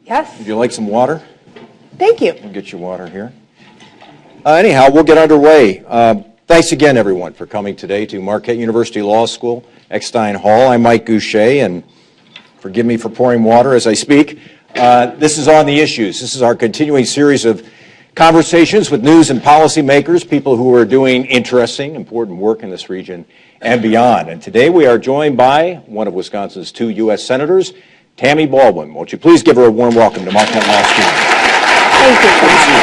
Yes. Would you like some water? Thank you. We'll get you water here. Anyhow, we'll get underway. Thanks again, everyone, for coming today to Marquette University Law School, Eckstein Hall. I'm Mike Goucher, and forgive me for pouring water as I speak. This is On the Issues. This is our continuing series of conversations with news and policymakers, people who are doing interesting, important work in this region and beyond. And today we are joined by one of Wisconsin's 2 U.S. Senators, Tammy Baldwin. Won't you please give her a warm welcome to Marquette Law School? Thank you. Good to see you.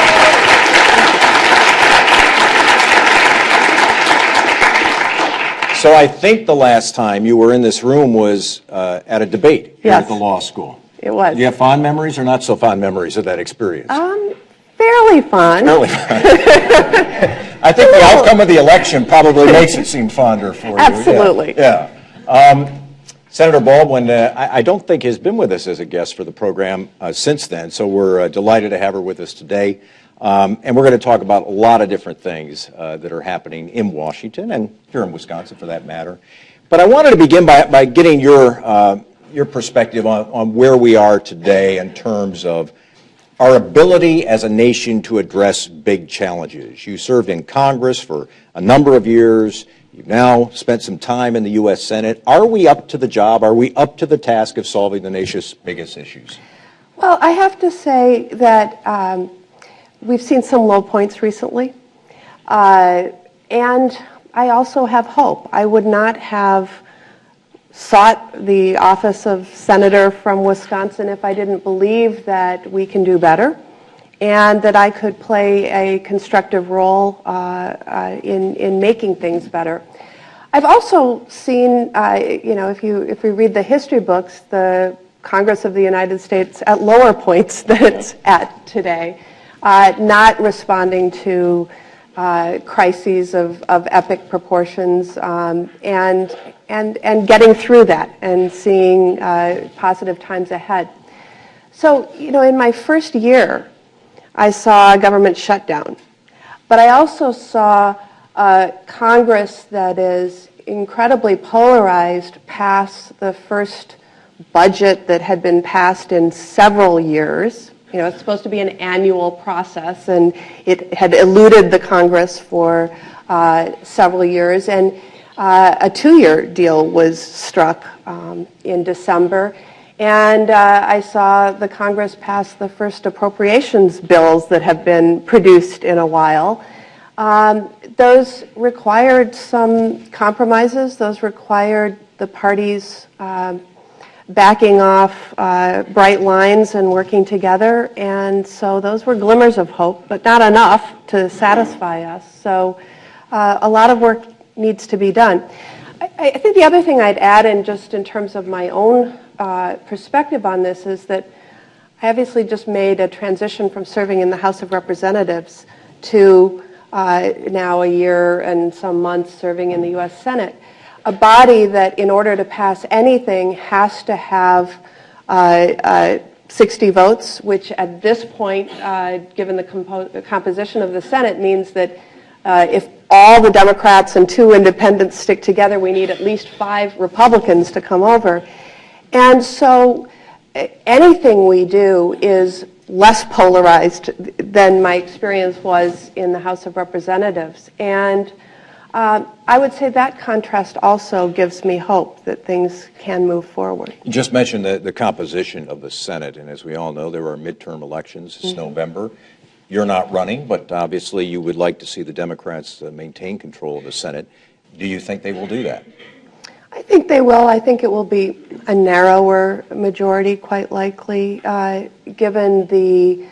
So I think the last time you were in this room was at a debate here at the law school. It was. Do you have fond memories or not so fond memories of that experience? Fairly fun. Fairly fun. I think the outcome of the election probably makes it seem fonder for you. Absolutely. Yeah. Senator Baldwin, I don't think has been with us as a guest for the program since then, so we're delighted to have her with us today. And we're going to talk about a lot of different things that are happening in Washington and here in Wisconsin for that matter. But I wanted to begin by getting your perspective on where we are today in terms of our ability as a nation to address big challenges. You served in Congress for a number of years. You've now spent some time in the U.S. Senate. Are we up to the job? Are we up to the task of solving the nation's biggest issues? Well, I have to say that we've seen some low points recently. And I also have hope. I would not have sought the office of Senator from Wisconsin if I didn't believe that we can do better and that I could play a constructive role in making things better. I've also seen, if we read the history books, the Congress of the United States at lower points than it's at today, not responding to crises of epic proportions, and getting through that and seeing positive times ahead. So, in my first year, I saw a government shutdown, but I also saw a Congress that is incredibly polarized pass the first budget that had been passed in several years. It's supposed to be an annual process, and it had eluded the Congress for several years. And a 2-year deal was struck in December. And I saw the Congress pass the first appropriations bills that have been produced in a while. Those required some compromises. Those required the parties backing off bright lines and working together. And so those were glimmers of hope, but not enough to satisfy us. So a lot of work needs to be done. I think the other thing I'd add, in terms of my own perspective on this, is that I obviously just made a transition from serving in the House of Representatives to now a year and some months serving in the U.S. Senate. A body that, in order to pass anything, has to have 60 votes, which at this point, given the composition of the Senate, means that if all the Democrats and 2 independents stick together, we need at least 5 Republicans to come over. And so anything we do is less polarized than my experience was in the House of Representatives. And I would say that contrast also gives me hope that things can move forward. You just mentioned the composition of the Senate, and as we all know, there are midterm elections this November. You're not running, but obviously you would like to see the Democrats maintain control of the Senate. Do you think they will do that? I think they will. I think it will be a narrower majority, quite likely, given the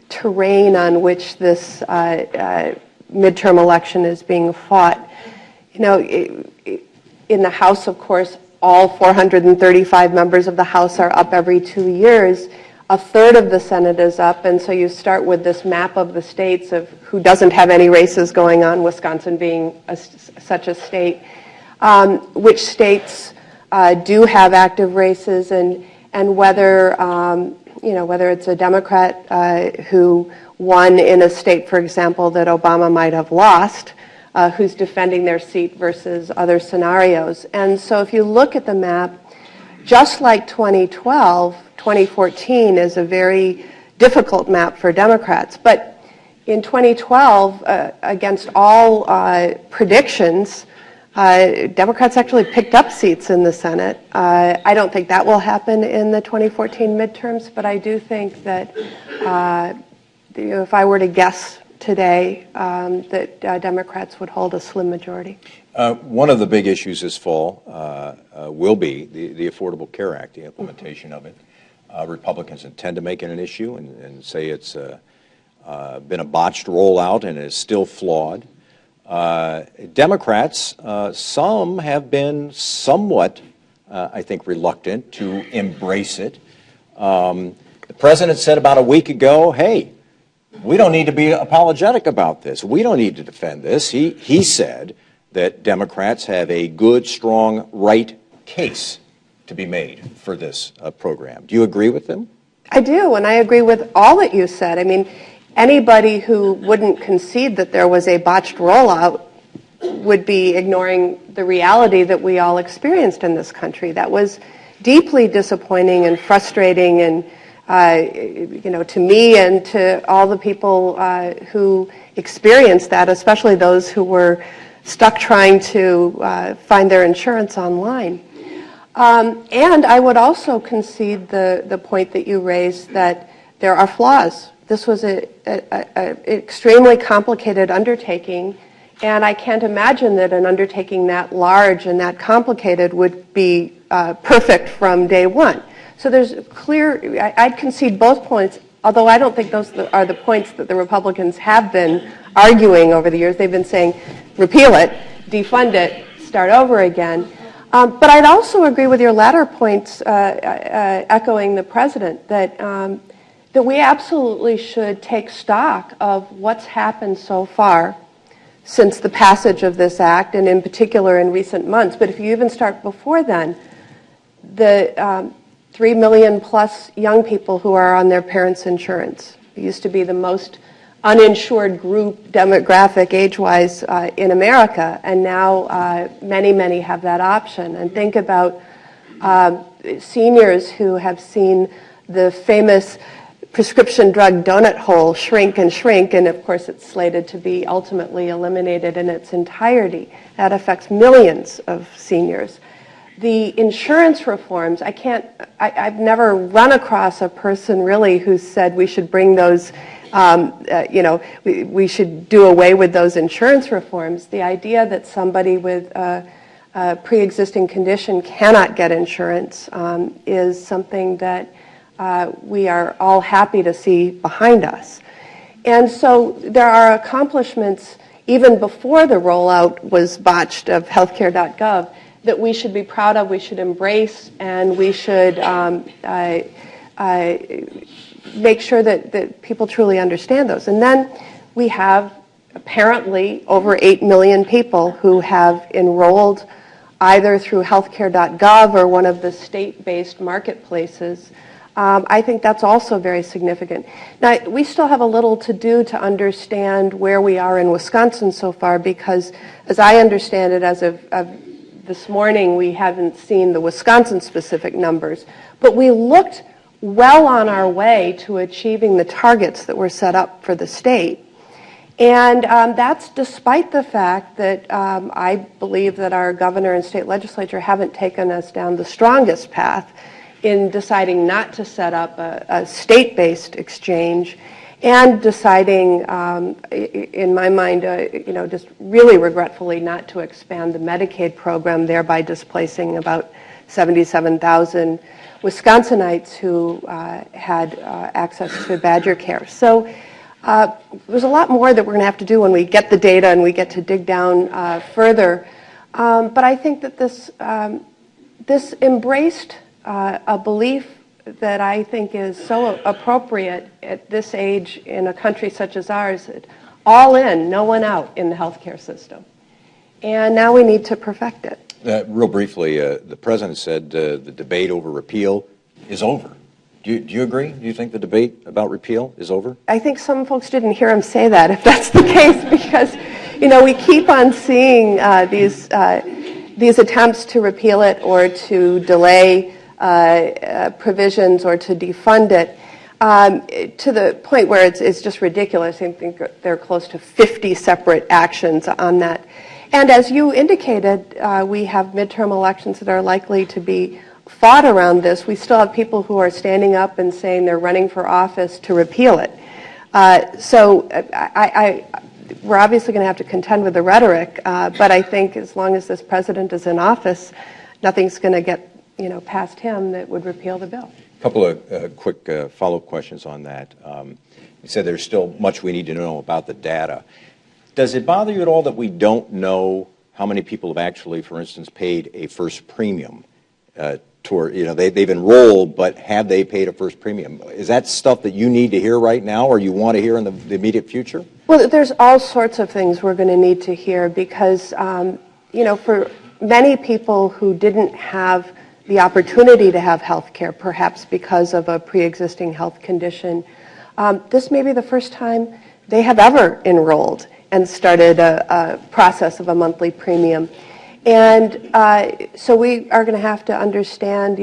terrain on which this midterm election is being fought. In the House, of course, all 435 members of the House are up every 2 years. A third of the Senate is up, and so you start with this map of the states of who doesn't have any races going on, Wisconsin being such a state, which states do have active races, and whether whether it's a Democrat who won in a state, for example, that Obama might have lost, who's defending their seat versus other scenarios. And so if you look at the map, just like 2012, 2014 is a very difficult map for Democrats. But in 2012, against all predictions, Democrats actually picked up seats in the Senate. I don't think that will happen in the 2014 midterms, but I do think that if I were to guess today, that Democrats would hold a slim majority. One of the big issues this fall will be the Affordable Care Act, the implementation of it. Republicans intend to make it an issue and say it's been a botched rollout and is still flawed. Democrats, some have been somewhat, I think, reluctant to embrace it. The president said about a week ago, hey, we don't need to be apologetic about this. We don't need to defend this. He said that Democrats have a good, strong, right case to be made for this program. Do you agree with them? I do, and I agree with all that you said. I mean, anybody who wouldn't concede that there was a botched rollout would be ignoring the reality that we all experienced in this country. That was deeply disappointing and frustrating, and to me and to all the people who experienced that, especially those who were stuck trying to find their insurance online. And I would also concede the point that you raised that there are flaws. This was an extremely complicated undertaking, and I can't imagine that an undertaking that large and that complicated would be perfect from day one. So there's clear, I'd concede both points, although I don't think those are the points that the Republicans have been arguing over the years. They've been saying, repeal it, defund it, start over again. But I'd also agree with your latter points, echoing the president, that we absolutely should take stock of what's happened so far since the passage of this act, and in particular in recent months. But if you even start before then, the 3 million plus young people who are on their parents' insurance. It used to be the most uninsured group demographic age-wise in America, and now many, many have that option. And think about seniors who have seen the famous prescription drug donut hole shrink, and of course it's slated to be ultimately eliminated in its entirety. That affects millions of seniors. The insurance reforms, I've never run across a person really who said we should bring those, we should do away with those insurance reforms. The idea that somebody with a pre-existing condition cannot get insurance is something that we are all happy to see behind us. And so there are accomplishments even before the rollout was botched of healthcare.gov that we should be proud of, we should embrace, and we should make sure that people truly understand those. And then we have apparently over 8 million people who have enrolled either through healthcare.gov or one of the state-based marketplaces. I think that's also very significant. Now, we still have a little to do to understand where we are in Wisconsin so far, because as I understand it, as of this morning, we haven't seen the Wisconsin-specific numbers, but we looked well on our way to achieving the targets that were set up for the state. And that's despite the fact that I believe that our governor and state legislature haven't taken us down the strongest path in deciding not to set up a state-based exchange, and deciding, in my mind, just really regretfully not to expand the Medicaid program, thereby displacing about 77,000 Wisconsinites who had access to Badger Care. So there's a lot more that we're going to have to do when we get the data and we get to dig down further. But I think that this embraced a belief that I think is so appropriate at this age in a country such as ours, all in, no one out in the healthcare system. And now we need to perfect it. Real briefly, the president said the debate over repeal is over. Do you agree? Do you think the debate about repeal is over? I think some folks didn't hear him say that, if that's the case, because we keep on seeing these attempts to repeal it or to delay provisions or to defund it, to the point where it's just ridiculous. I think there are close to 50 separate actions on that. And as you indicated, we have midterm elections that are likely to be fought around this. We still have people who are standing up and saying they're running for office to repeal it. So we're obviously going to have to contend with the rhetoric, but I think as long as this president is in office, nothing's going to get past him that would repeal the bill. A couple of quick follow-up questions on that. You said there's still much we need to know about the data. Does it bother you at all that we don't know how many people have actually, for instance, paid a first premium toward, they've enrolled, but have they paid a first premium? Is that stuff that you need to hear right now or you want to hear in the immediate future? Well, there's all sorts of things we're going to need to hear because, for many people who didn't have the opportunity to have health care, perhaps because of a pre-existing health condition, this may be the first time they have ever enrolled and started a process of a monthly premium. And so we are going to have to understand,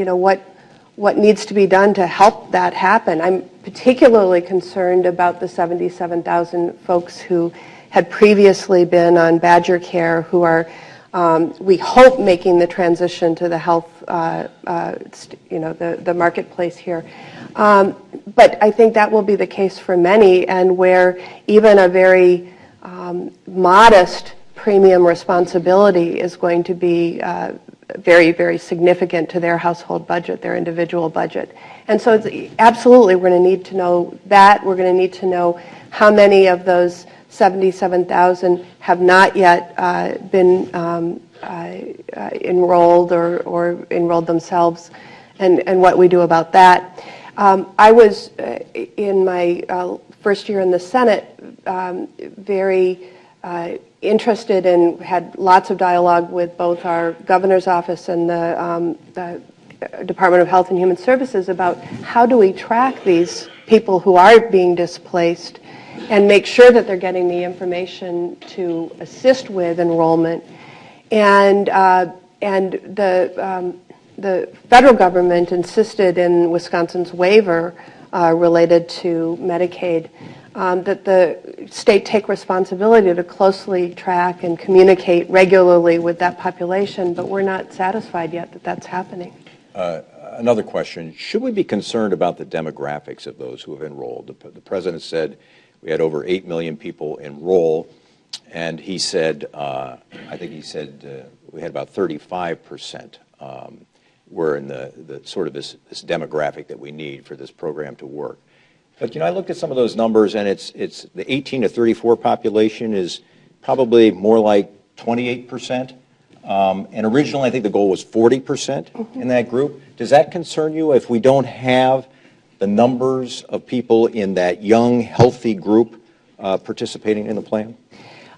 what needs to be done to help that happen. I'm particularly concerned about the 77,000 folks who had previously been on Badger Care who are, we hope, making the transition to the health, the marketplace here. But I think that will be the case for many, and where even a very modest premium responsibility is going to be very, very significant to their household budget, their individual budget. And so absolutely we're going to need to know that. We're going to need to know how many of those 77,000 have not yet been enrolled or enrolled themselves, and what we do about that. I was, in my first year in the Senate, very interested and had lots of dialogue with both our governor's office and the Department of Health and Human Services about how do we track these people who are being displaced and make sure that they're getting the information to assist with enrollment. And the federal government insisted in Wisconsin's waiver related to Medicaid that the state take responsibility to closely track and communicate regularly with that population, but we're not satisfied yet that that's happening. Another question, should we be concerned about the demographics of those who have enrolled? The president said we had over 8 million people enroll, and he said, we had about 35% were in the sort of this demographic that we need for this program to work. But, I looked at some of those numbers, and it's the 18 to 34 population is probably more like 28%. And originally, I think the goal was 40% in that group. Does that concern you if we don't have the numbers of people in that young, healthy group participating in the plan?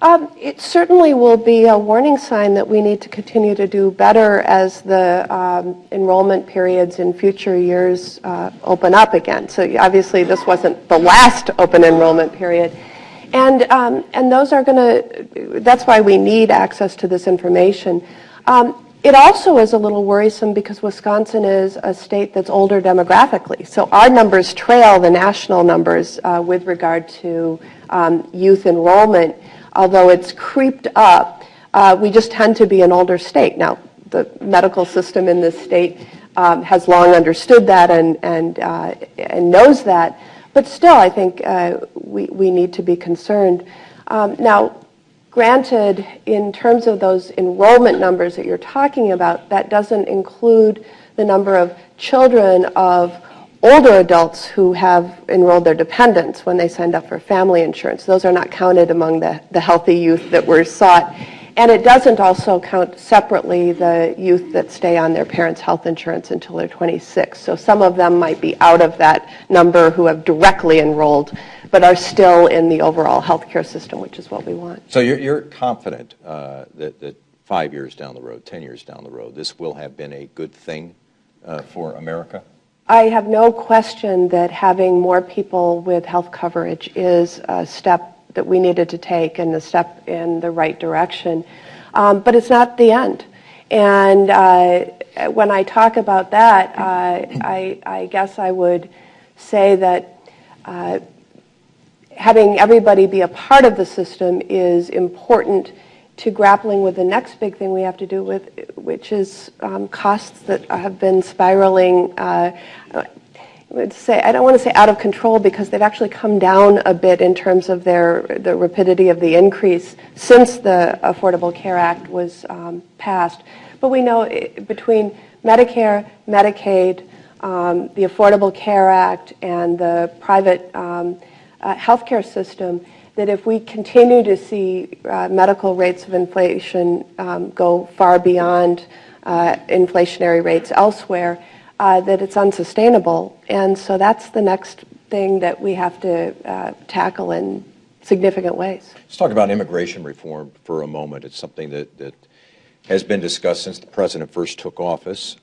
It certainly will be a warning sign that we need to continue to do better as the enrollment periods in future years open up again. So obviously this wasn't the last open enrollment period. And those are that's why we need access to this information. It also is a little worrisome because Wisconsin is a state that's older demographically. So our numbers trail the national numbers with regard to youth enrollment. Although it's creeped up, we just tend to be an older state. Now, the medical system in this state has long understood that and knows that, but still, I think we need to be concerned. Now, granted, in terms of those enrollment numbers that you're talking about, that doesn't include the number of children of older adults who have enrolled their dependents when they signed up for family insurance. Those are not counted among the healthy youth that were sought. And it doesn't also count separately the youth that stay on their parents' health insurance until they're 26. So some of them might be out of that number who have directly enrolled, but are still in the overall healthcare system, which is what we want. So you're confident that 5 years down the road, 10 years down the road, this will have been a good thing for America? I have no question that having more people with health coverage is a step that we needed to take and a step in the right direction. But it's not the end. And when I talk about that, I guess I would say that having everybody be a part of the system is important to grappling with the next big thing we have to do with, which is costs that have been spiraling. I don't want to say out of control because they've actually come down a bit in terms of the rapidity of the increase since the Affordable Care Act was passed. But we know between Medicare, Medicaid, the Affordable Care Act, and the private healthcare system, that if we continue to see medical rates of inflation go far beyond inflationary rates elsewhere, that it's unsustainable. And so that's the next thing that we have to tackle in significant ways. Let's talk about immigration reform for a moment. It's something that has been discussed since the president first took office.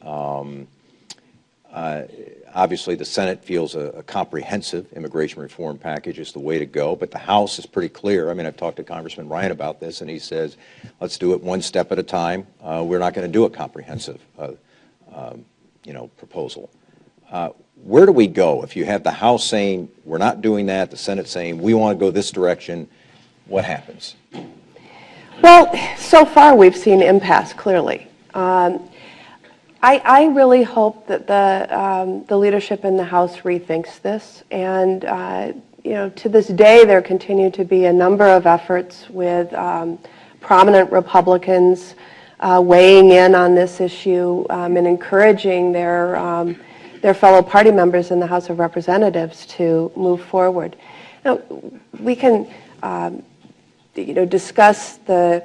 Obviously, the Senate feels a comprehensive immigration reform package is the way to go, but the House is pretty clear. I mean, I've talked to Congressman Ryan about this, and he says, let's do it one step at a time. We're not going to do a comprehensive proposal. Where do we go if you have the House saying, we're not doing that, the Senate saying, we want to go this direction? What happens? Well, so far we've seen impasse, clearly. I really hope that the leadership in the House rethinks this. And, to this day, there continue to be a number of efforts with prominent Republicans weighing in on this issue and encouraging their fellow party members in the House of Representatives to move forward. Now, we can, discuss the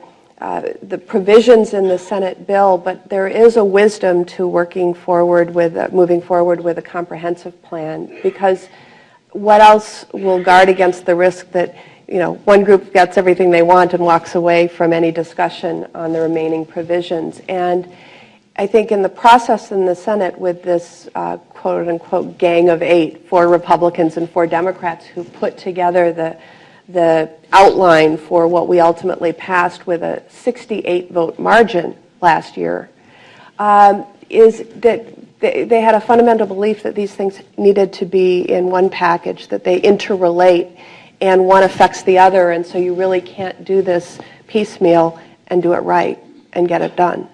provisions in the Senate bill, but there is a wisdom to moving forward with a comprehensive plan, because what else will guard against the risk that one group gets everything they want and walks away from any discussion on the remaining provisions. And I think in the process in the Senate with this quote unquote gang of 8, 4 Republicans and 4 Democrats who put together the outline for what we ultimately passed with a 68-vote margin last year, is that they had a fundamental belief that these things needed to be in one package, that they interrelate, and one affects the other, and so you really can't do this piecemeal and do it right and get it done.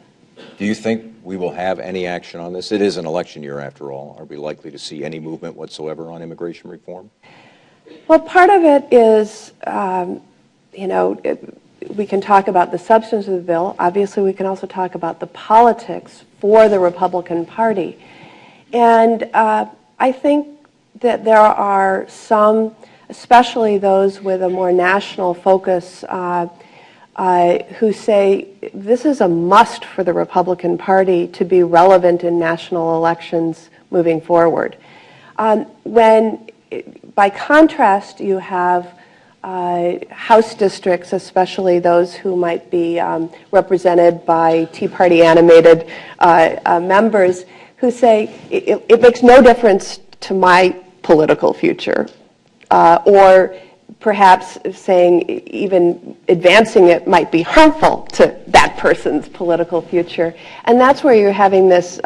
Do you think we will have any action on this? It is an election year, after all. Are we likely to see any movement whatsoever on immigration reform? Well, part of it is, we can talk about the substance of the bill. Obviously, we can also talk about the politics for the Republican Party. And I think that there are some, especially those with a more national focus, who say this is a must for the Republican Party to be relevant in national elections moving forward. By contrast, you have House districts, especially those who might be represented by Tea Party animated members, who say it makes no difference to my political future, or perhaps saying even advancing it might be harmful to that person's political future. And that's where you're having this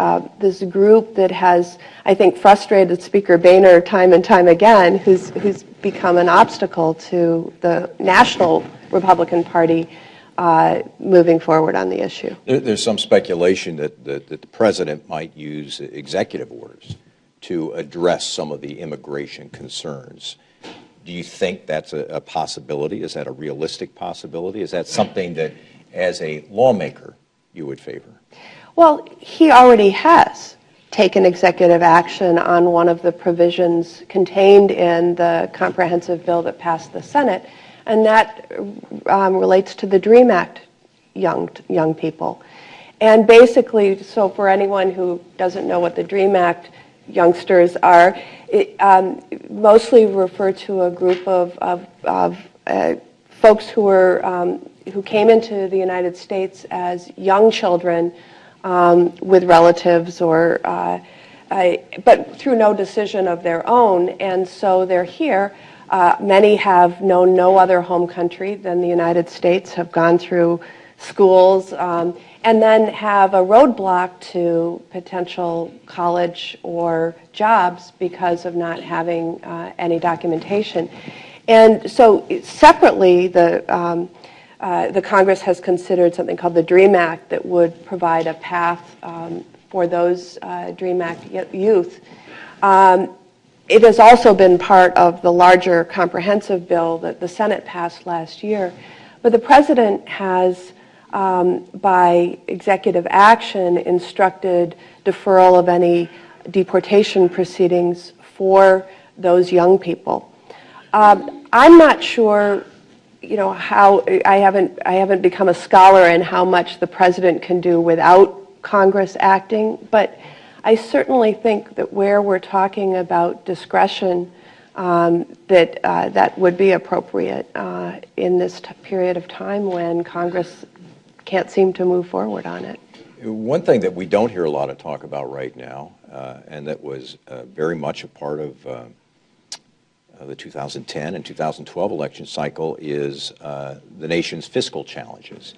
group that has, I think, frustrated Speaker Boehner time and time again, who's become an obstacle to the national Republican Party moving forward on the issue. There's some speculation that the president might use executive orders to address some of the immigration concerns. Do you think that's a possibility? Is that a realistic possibility? Is that something that, as a lawmaker, you would favor? Well, he already has taken executive action on one of the provisions contained in the comprehensive bill that passed the Senate, and that relates to the DREAM Act young people. And basically, so for anyone who doesn't know what the DREAM Act youngsters are, mostly refer to a group of folks who came into the United States as young children with relatives but through no decision of their own, and so they're here. Many have known no other home country than the United States, have gone through schools, and then have a roadblock to potential college or jobs because of not having any documentation. And so separately, the Congress has considered something called the DREAM Act that would provide a path for those DREAM Act youth. It has also been part of the larger comprehensive bill that the Senate passed last year. But the President has, by executive action, instructed deferral of any deportation proceedings for those young people. I'm not sure, how I haven't become a scholar in how much the President can do without Congress acting, but I certainly think that where we're talking about discretion, that would be appropriate in this period of time when Congress can't seem to move forward on it. One thing that we don't hear a lot of talk about right now, and that was very much a part of the 2010 and 2012 election cycle, is the nation's fiscal challenges.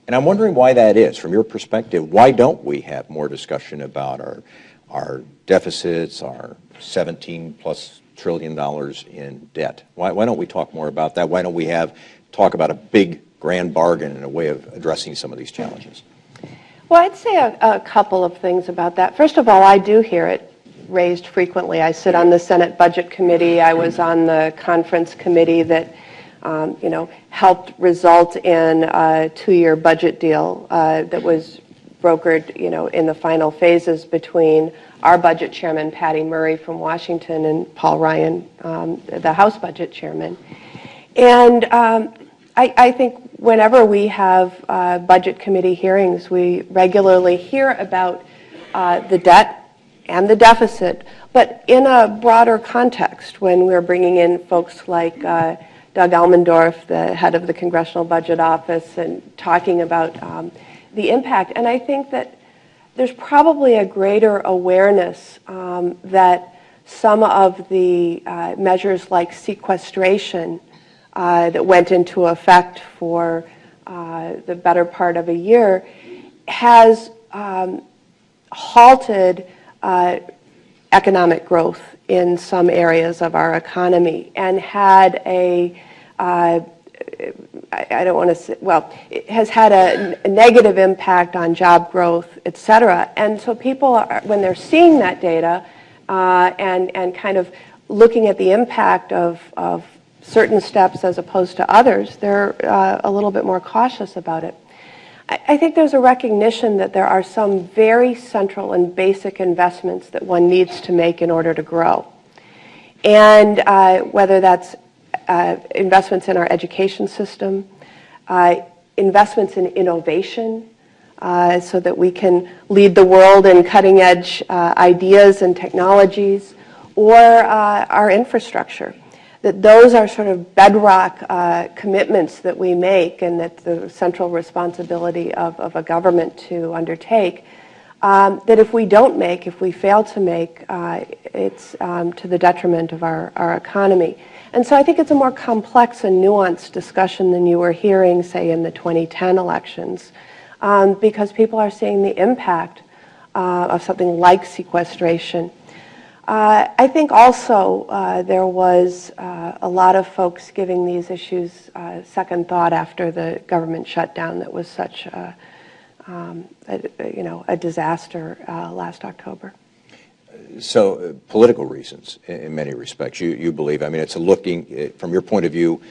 And I'm wondering why that is. From your perspective, why don't we have more discussion about our deficits, our $17+ trillion in debt? Why don't we talk more about that? Why don't we talk about a big grand bargain in a way of addressing some of these challenges? Well, I'd say a couple of things about that. First of all, I do hear it raised frequently. I sit on the Senate Budget Committee. I was on the conference committee that helped result in a 2-year budget deal that was brokered, in the final phases between our budget chairman, Patty Murray from Washington, and Paul Ryan, the House budget chairman. And I think whenever we have budget committee hearings, we regularly hear about the debt and the deficit, but in a broader context, when we're bringing in folks like Doug Elmendorf, the head of the Congressional Budget Office, and talking about the impact. And I think that there's probably a greater awareness that some of the measures like sequestration that went into effect for the better part of a year has halted economic growth in some areas of our economy and had it has had a negative impact on job growth, et cetera. And so people, when they're seeing that data and kind of looking at the impact of certain steps as opposed to others, they're a little bit more cautious about it. I think there's a recognition that there are some very central and basic investments that one needs to make in order to grow. And whether that's investments in our education system, investments in innovation, so that we can lead the world in cutting-edge ideas and technologies, or our infrastructure. That those are sort of bedrock commitments that we make, and that's the central responsibility of a government to undertake, that if we don't make, if we fail to make, it's to the detriment of our economy. And so I think it's a more complex and nuanced discussion than you were hearing, say, in the 2010 elections, because people are seeing the impact of something like sequestration. I think also there was a lot of folks giving these issues second thought after the government shutdown that was such a disaster last October. So political reasons, in many respects, you believe. I mean, it's looking, from your point of view,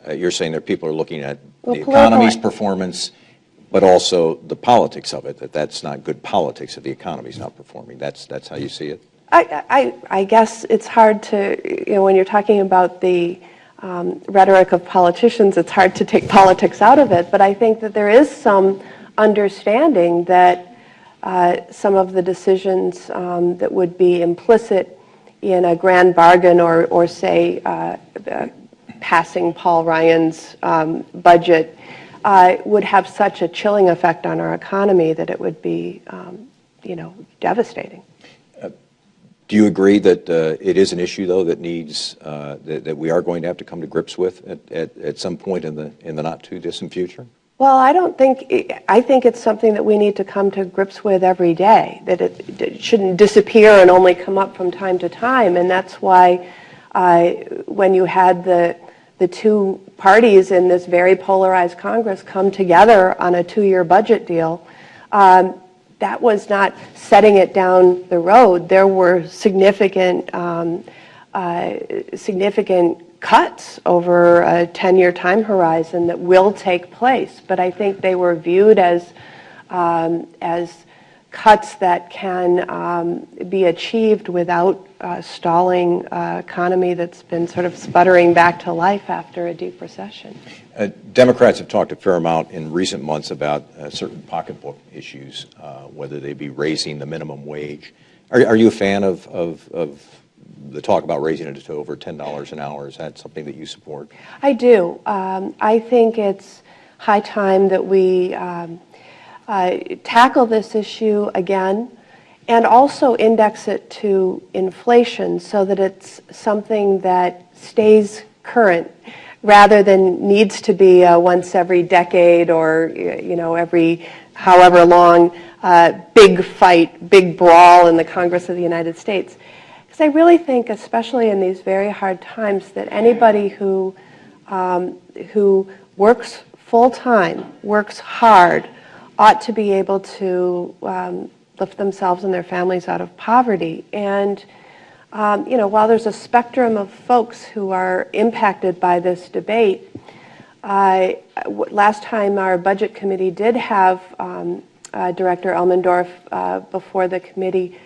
you're saying that people are looking at the economy's performance, but also the politics of it, that's not good politics if the economy's not performing. That's how you see it? I guess it's hard to, when you're talking about the rhetoric of politicians, it's hard to take politics out of it, but I think that there is some understanding that some of the decisions that would be implicit in a grand bargain or say, passing Paul Ryan's budget would have such a chilling effect on our economy that it would be, devastating. Do you agree that it is an issue, though, that needs that we are going to have to come to grips with at some point in the not too distant future? Well, I think it's something that we need to come to grips with every day, that it shouldn't disappear and only come up from time to time. And that's why when you had the two parties in this very polarized Congress come together on a 2-year budget deal, that was not setting it down the road. There were significant cuts over a 10-year time horizon that will take place, but I think they were viewed as cuts that can be achieved without stalling economy that's been sort of sputtering back to life after a deep recession. Democrats have talked a fair amount in recent months about certain pocketbook issues, whether they be raising the minimum wage. Are you a fan of the talk about raising it to over $10 an hour? Is that something that you support? I do. I think it's high time that we tackle this issue again and also index it to inflation so that it's something that stays current rather than needs to be once every decade or every however long big fight, big brawl in the Congress of the United States. Because I really think, especially in these very hard times, that anybody who works full-time, works hard, ought to be able to lift themselves and their families out of poverty. And while there's a spectrum of folks who are impacted by this debate, last time our budget committee did have Director Elmendorf before the committee,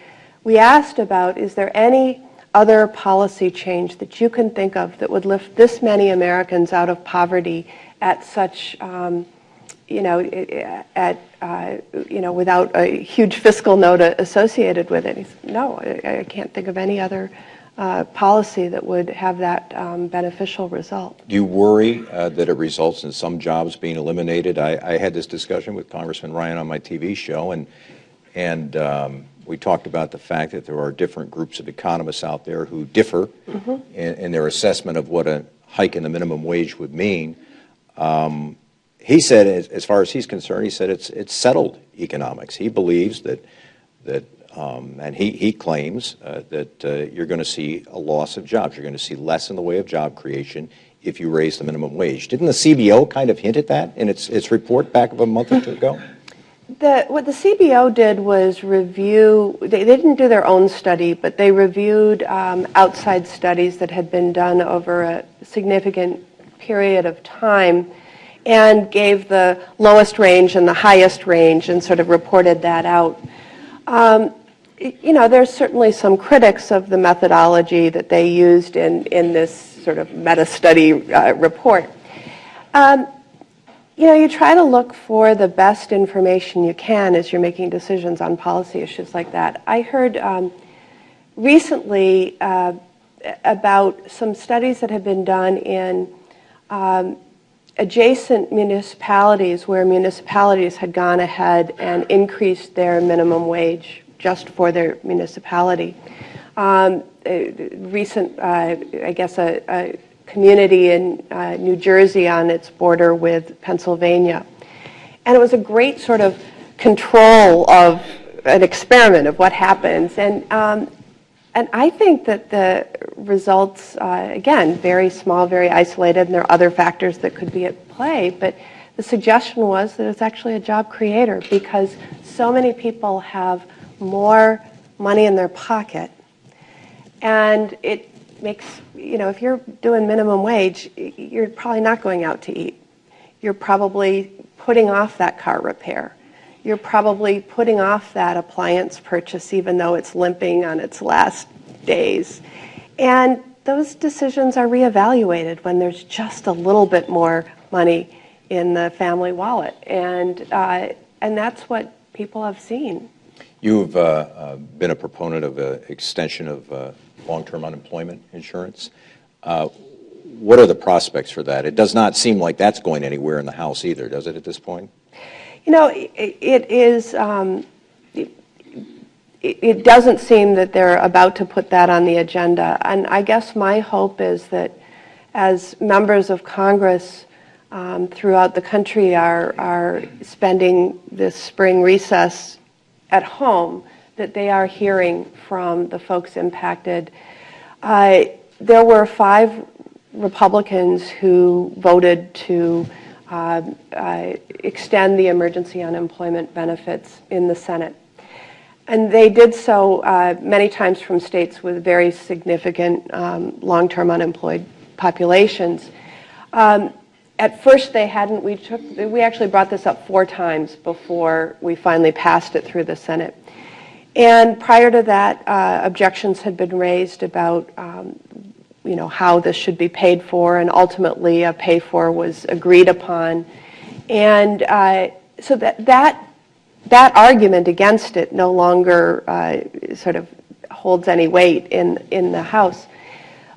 we asked about, is there any other policy change that you can think of that would lift this many Americans out of poverty at such, without a huge fiscal note associated with it? He said, no, I can't think of any other policy that would have that beneficial result. Do you worry that it results in some jobs being eliminated? I had this discussion with Congressman Ryan on my TV show, and we talked about the fact that there are different groups of economists out there who differ in their assessment of what a hike in the minimum wage would mean. He said, as far as he's concerned, he said it's settled economics. He believes that and he claims that you're going to see a loss of jobs. You're going to see less in the way of job creation if you raise the minimum wage. Didn't the CBO kind of hint at that in its report back of a month or two ago? What the CBO did was review, they didn't do their own study, but they reviewed outside studies that had been done over a significant period of time and gave the lowest range and the highest range and sort of reported that out. There's certainly some critics of the methodology that they used in this sort of meta-study report. You try to look for the best information you can as you're making decisions on policy issues like that. I heard recently about some studies that have been done in adjacent municipalities where municipalities had gone ahead and increased their minimum wage just for their municipality. Recent, a community in New Jersey on its border with Pennsylvania. And it was a great sort of control of an experiment of what happens. And I think that the results, again, very small, very isolated, and there are other factors that could be at play, but the suggestion was that it's actually a job creator because so many people have more money in their pocket. And it makes, if you're doing minimum wage, you're probably not going out to eat. You're probably putting off that car repair. You're probably putting off that appliance purchase even though it's limping on its last days. And those decisions are reevaluated when there's just a little bit more money in the family wallet. And that's what people have seen. You've been a proponent of an extension of long-term unemployment insurance. What are the prospects for that? It does not seem like that's going anywhere in the House either, does it, at this point? It is. It doesn't seem that they're about to put that on the agenda. And I guess my hope is that as members of Congress throughout the country are spending this spring recess at home, that they are hearing from the folks impacted. There were 5 Republicans who voted to extend the emergency unemployment benefits in the Senate. And they did so many times from states with very significant long-term unemployed populations. At first they hadn't. We actually brought this up 4 times before we finally passed it through the Senate. And prior to that, objections had been raised about how this should be paid for, and ultimately a pay for was agreed upon. And so that argument against it no longer sort of holds any weight in the House.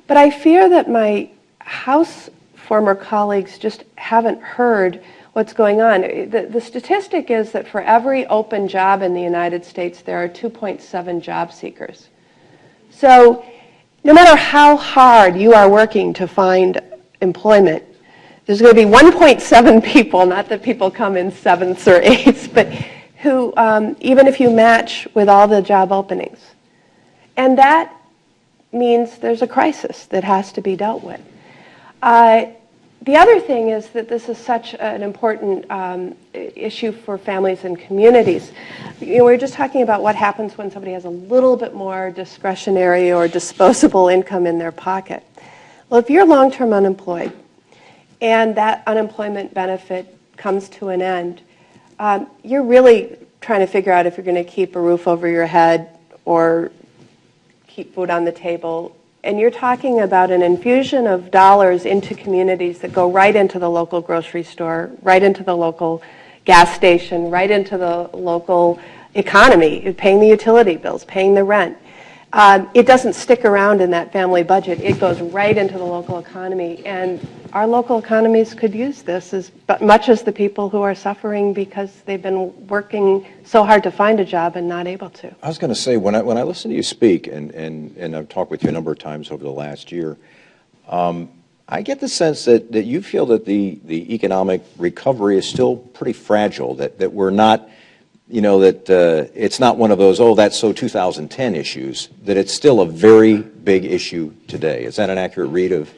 But I fear that my House former colleagues just haven't heard what's going on. The statistic is that for every open job in the United States, there are 2.7 job seekers. So no matter how hard you are working to find employment, there's going to be 1.7 people, not that people come in 7ths or 8ths, but who, even if you match with all the job openings. And that means there's a crisis that has to be dealt with. The other thing is that this is such an important issue for families and communities. We're just talking about what happens when somebody has a little bit more discretionary or disposable income in their pocket. Well, if you're long-term unemployed and that unemployment benefit comes to an end, you're really trying to figure out if you're going to keep a roof over your head or keep food on the table. And you're talking about an infusion of dollars into communities that go right into the local grocery store, right into the local gas station, right into the local economy, paying the utility bills, paying the rent. It doesn't stick around in that family budget. It goes right into the local economy. And our local economies could use this as much as the people who are suffering because they've been working so hard to find a job and not able to. I was going to say, when I listen to you speak, and I've talked with you a number of times over the last year, I get the sense that you feel that the economic recovery is still pretty fragile, that we're not, that it's not one of those, that's so 2010 issues, that it's still a very big issue today. Is that an accurate read of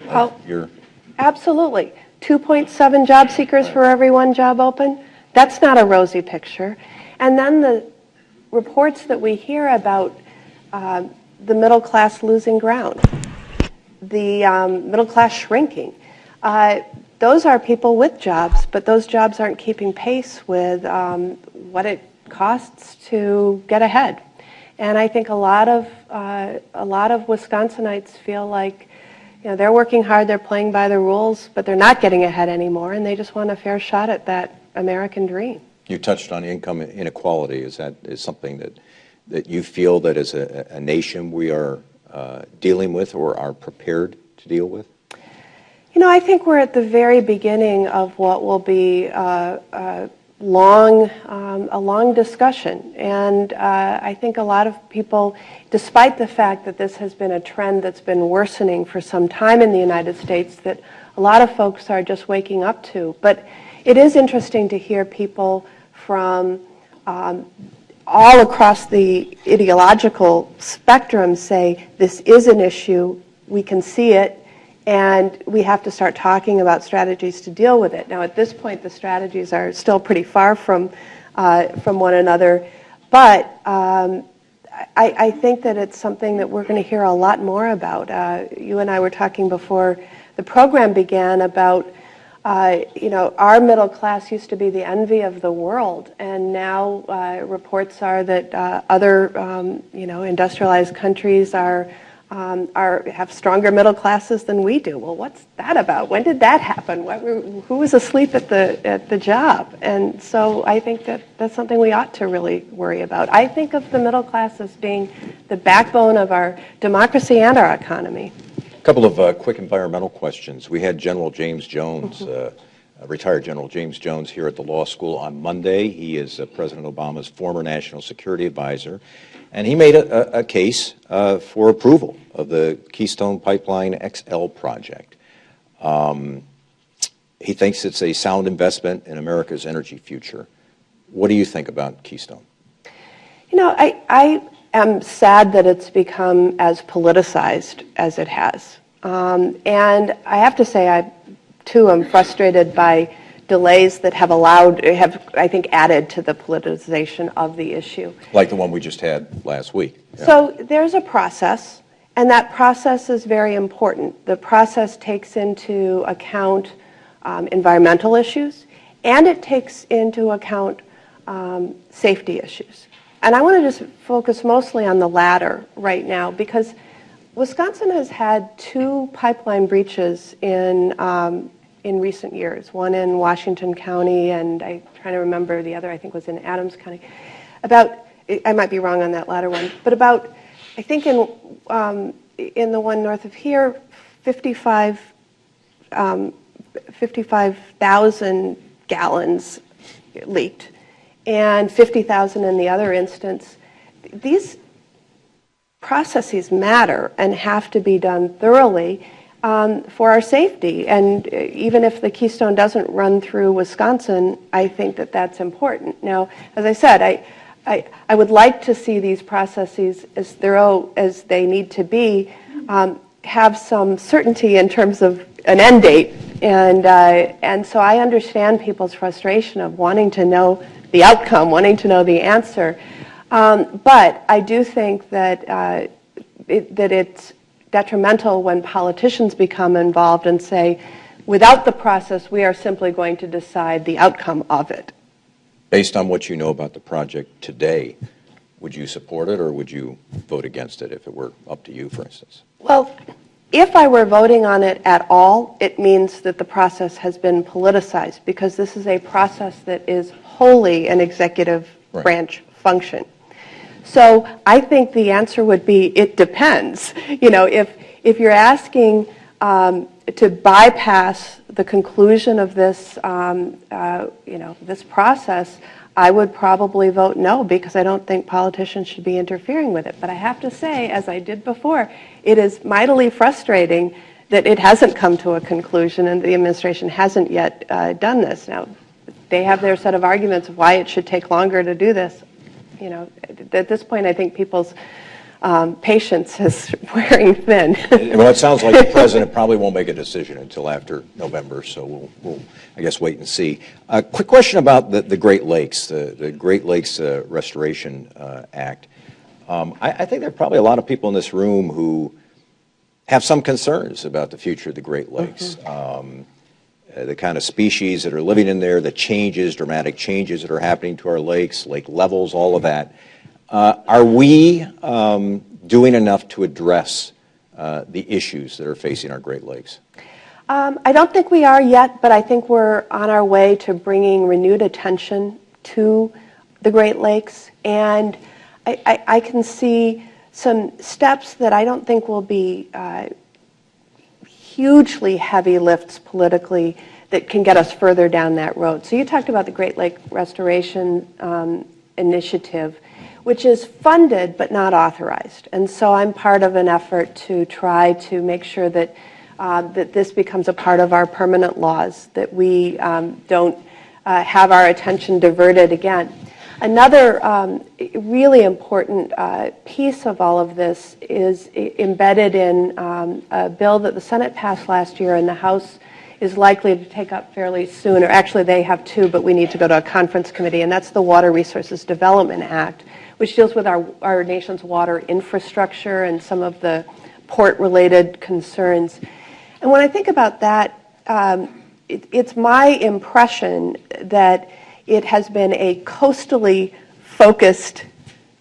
your... Absolutely. 2.7 job seekers for every 1 job open. That's not a rosy picture. And then the reports that we hear about the middle class losing ground, the middle class shrinking. Those are people with jobs, but those jobs aren't keeping pace with what it costs to get ahead. And I think a lot of Wisconsinites feel like they're working hard, they're playing by the rules, but they're not getting ahead anymore, and they just want a fair shot at that American dream. You touched on income inequality. Is something that you feel that as a nation we are dealing with or are prepared to deal with? I think we're at the very beginning of what will be a long discussion. And I think a lot of people, despite the fact that this has been a trend that's been worsening for some time in the United States, that a lot of folks are just waking up to. But it is interesting to hear people from all across the ideological spectrum say this is an issue, we can see it, and we have to start talking about strategies to deal with it. Now, at this point, the strategies are still pretty far from one another, but I think that it's something that we're going to hear a lot more about. You and I were talking before the program began about, our middle class used to be the envy of the world, and now reports are that other, industrialized countries have stronger middle classes than we do. Well, what's that about? When did that happen? Who was asleep at the job? And so I think that's something we ought to really worry about. I think of the middle class as being the backbone of our democracy and our economy. A couple of quick environmental questions. We had General James Jones, retired General James Jones, here at the law school on Monday. He is President Obama's former national security advisor. And he made a case for approval of the Keystone Pipeline XL project. He thinks it's a sound investment in America's energy future. What do you think about Keystone? You know, I am sad that it's become as politicized as it has. And I have to say, I, too, am frustrated by delays that have I think, added to the politicization of the issue. Like the one we just had last week. Yeah. So there's a process, and that process is very important. The process takes into account environmental issues, and it takes into account safety issues. And I want to just focus mostly on the latter right now, because Wisconsin has had 2 pipeline breaches in recent years, one in Washington County, and I'm trying to remember the other, I think was in Adams County. I might be wrong on that latter one, but about, I think in the one north of here, 55,000 gallons leaked, and 50,000 in the other instance. These processes matter and have to be done thoroughly for our safety. And even if the Keystone doesn't run through Wisconsin, I think that that's important. Now, as I said, I would like to see these processes as thorough as they need to be, have some certainty in terms of an end date. And so I understand people's frustration of wanting to know the outcome, wanting to know the answer. But I do think that it's detrimental when politicians become involved and say, without the process, we are simply going to decide the outcome of it. Based on what you know about the project today, would you support it or would you vote against it if it were up to you, for instance? Well, if I were voting on it at all, it means that the process has been politicized, because this is a process that is wholly an executive branch function. So I think the answer would be, it depends. You know, if you're asking to bypass the conclusion of this, this process, I would probably vote no, because I don't think politicians should be interfering with it. But I have to say, as I did before, it is mightily frustrating that it hasn't come to a conclusion and the administration hasn't yet done this. Now, they have their set of arguments of why it should take longer to do this. You know, at this point, I think people's patience is wearing thin. Well, it sounds like the president probably won't make a decision until after November, so we'll I guess, wait and see. Quick question about the Great Lakes, the Great Lakes Restoration Act. I think there are probably a lot of people in this room who have some concerns about the future of the Great Lakes. The kind of species that are living in there, the changes, dramatic changes that are happening to our lakes, lake levels, all of that. Are we doing enough to address the issues that are facing our Great Lakes? I don't think we are yet, but I think we're on our way to bringing renewed attention to the Great Lakes. And I can see some steps that I don't think will be hugely heavy lifts politically that can get us further down that road. So you talked about the Great Lake Restoration Initiative, which is funded but not authorized. And so I'm part of an effort to try to make sure that that this becomes a part of our permanent laws, that we don't have our attention diverted again. Another really important piece of all of this is embedded in a bill that the Senate passed last year and the House is likely to take up fairly soon, or actually they have two, but we need to go to a conference committee, and that's the Water Resources Development Act, which deals with our nation's water infrastructure and some of the port-related concerns. And when I think about that, it's my impression that it has been a coastally focused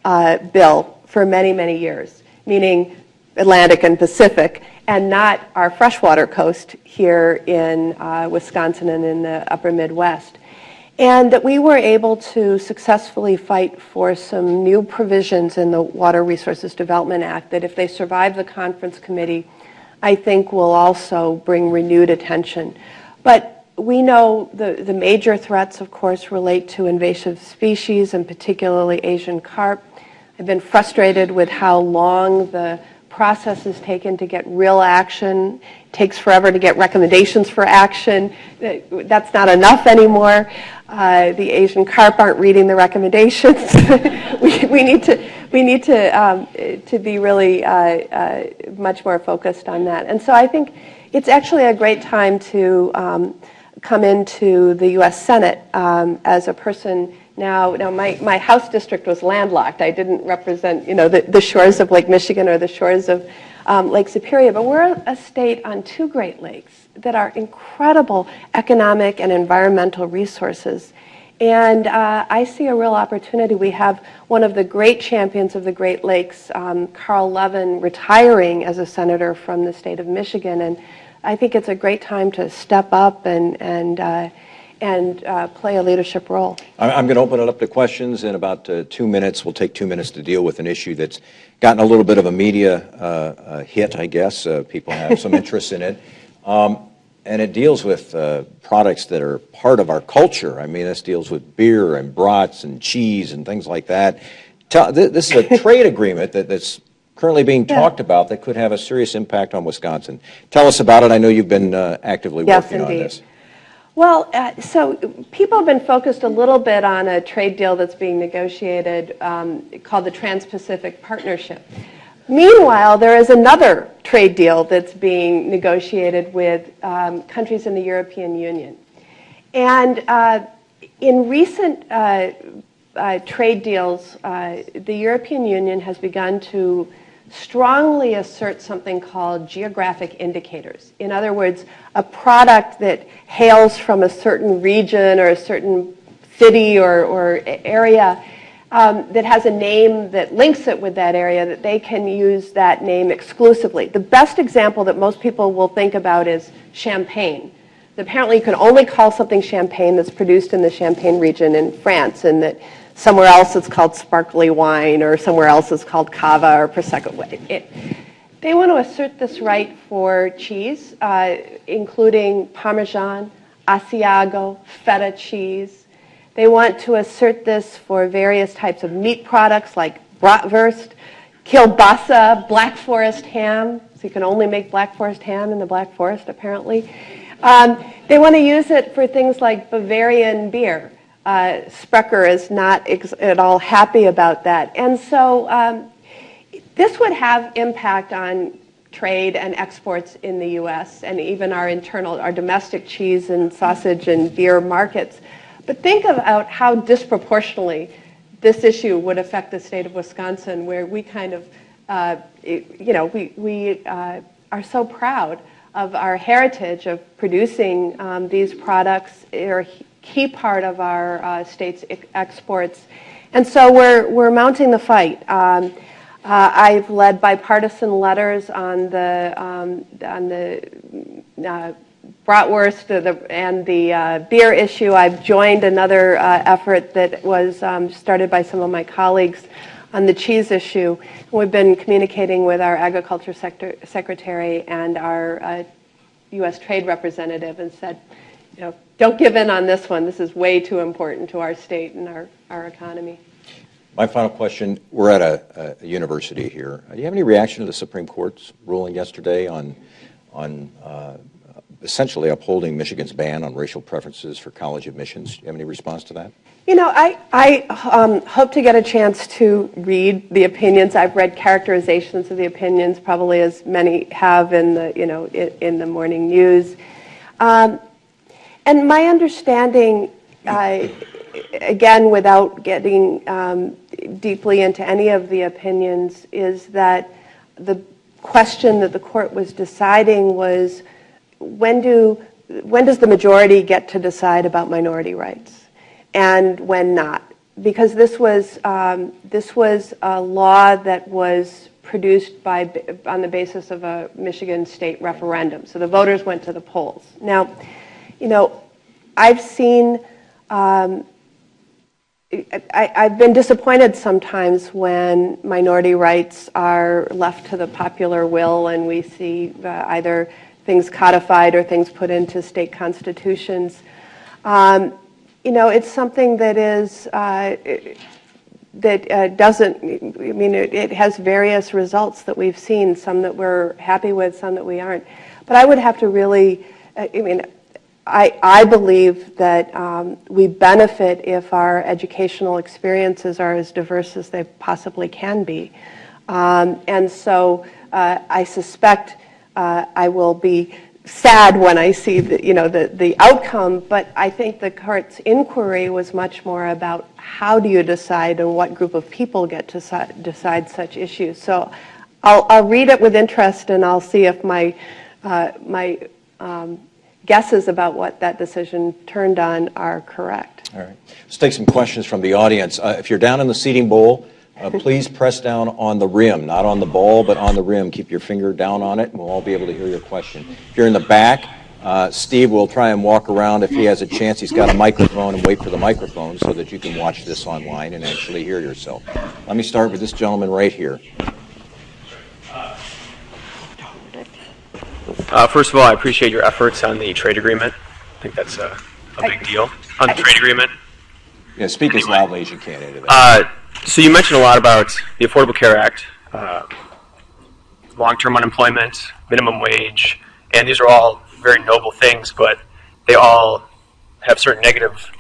bill for many, many years, meaning Atlantic and Pacific, and not our freshwater coast here in Wisconsin and in the upper Midwest. And that we were able to successfully fight for some new provisions in the Water Resources Development Act that, if they survive the conference committee, I think will also bring renewed attention. But we know the major threats, of course, relate to invasive species, and particularly Asian carp. I've been frustrated with how long the process is taken to get real action. It takes forever to get recommendations for action. That's not enough anymore. The Asian carp aren't reading the recommendations. we need to be really much more focused on that. And so I think it's actually a great time to come into the U.S. Senate as a person. Now my House district was landlocked. I didn't represent, the shores of Lake Michigan or the shores of Lake Superior, but we're a state on two Great Lakes that are incredible economic and environmental resources. And I see a real opportunity. We have one of the great champions of the Great Lakes, Carl Levin, retiring as a senator from the state of Michigan, and I think it's a great time to step up and play a leadership role. I'm going to open it up to questions in about 2 minutes. We'll take 2 minutes to deal with an issue that's gotten a little bit of a media hit, I guess. People have some interest in it. And it deals with products that are part of our culture. I mean, this deals with beer and brats and cheese and things like that. This is a trade agreement that's currently being talked about that could have a serious impact on Wisconsin. Tell us about it. I know you've been actively working on this. Well, so people have been focused a little bit on a trade deal that's being negotiated called the Trans-Pacific Partnership. Meanwhile, there is another trade deal that's being negotiated with countries in the European Union. And in recent trade deals, the European Union has begun to strongly assert something called geographic indicators. In other words, a product that hails from a certain region or a certain city or area that has a name that links it with that area, that they can use that name exclusively. The best example that most people will think about is champagne. Apparently you can only call something champagne that's produced in the Champagne region in France, and that somewhere else it's called sparkly wine, or somewhere else it's called cava or prosecco. They want to assert this right for cheese, including Parmesan, Asiago, feta cheese. They want to assert this for various types of meat products like bratwurst, kielbasa, Black Forest ham. So you can only make Black Forest ham in the Black Forest, apparently. They want to use it for things like Bavarian beer. Sprecher is not at all happy about that. And so this would have impact on trade and exports in the U.S. and even our domestic cheese and sausage and beer markets. But think about how disproportionately this issue would affect the state of Wisconsin, where we kind of, we are so proud of our heritage of producing these products. They're a key part of our state's exports. And so we're mounting the fight. I've led bipartisan letters on the bratwurst and the beer issue. I've joined another effort that was started by some of my colleagues on the cheese issue. We've been communicating with our agriculture secretary and our U.S. trade representative and said, don't give in on this one. This is way too important to our state and our economy. My final question, we're at a university here. Do you have any reaction to the Supreme Court's ruling yesterday on essentially upholding Michigan's ban on racial preferences for college admissions? Do you have any response to that? I hope to get a chance to read the opinions. I've read characterizations of the opinions, probably as many have in the in the morning news. And my understanding, again, without getting deeply into any of the opinions, is that the question that the court was deciding was, when does the majority get to decide about minority rights, and when not? Because this was a law that was produced on the basis of a Michigan state referendum. So the voters went to the polls. Now, I've seen. I've been disappointed sometimes when minority rights are left to the popular will, and we see either things codified or things put into state constitutions. It's something that is doesn't, I mean, it has various results that we've seen, some that we're happy with, some that we aren't. But I would have to really, I believe that we benefit if our educational experiences are as diverse as they possibly can be. And so I suspect I will be sad when I see the outcome, but I think the court's inquiry was much more about how do you decide and what group of people get to decide such issues. So I'll read it with interest, and I'll see if my guesses about what that decision turned on are correct. All right. Let's take some questions from the audience. If you're down in the seating bowl, please press down on the rim, not on the ball, but on the rim. Keep your finger down on it, and we'll all be able to hear your question. If you're in the back, Steve will try and walk around if he has a chance. He's got a microphone, and wait for the microphone so that you can watch this online and actually hear yourself. Let me start with this gentleman right here. First of all, I appreciate your efforts on the trade agreement. I think that's a big deal. On the trade agreement? Yeah, speak as loudly as you can into that. So you mentioned a lot about the Affordable Care Act, long-term unemployment, minimum wage, and these are all very noble things, but they all have certain negative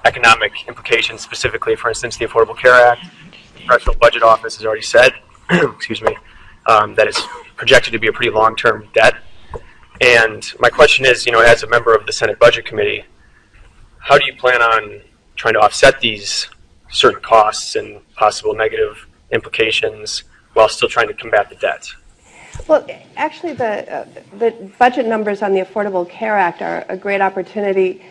economic implications, specifically, for instance, the Affordable Care Act. The Congressional Budget Office has already said, excuse me, that it's projected to be a pretty long-term debt. And my question is, as a member of the Senate Budget Committee, how do you plan on trying to offset these certain costs and possible negative implications while still trying to combat the debt? Well, actually, the budget numbers on the Affordable Care Act are a great opportunity.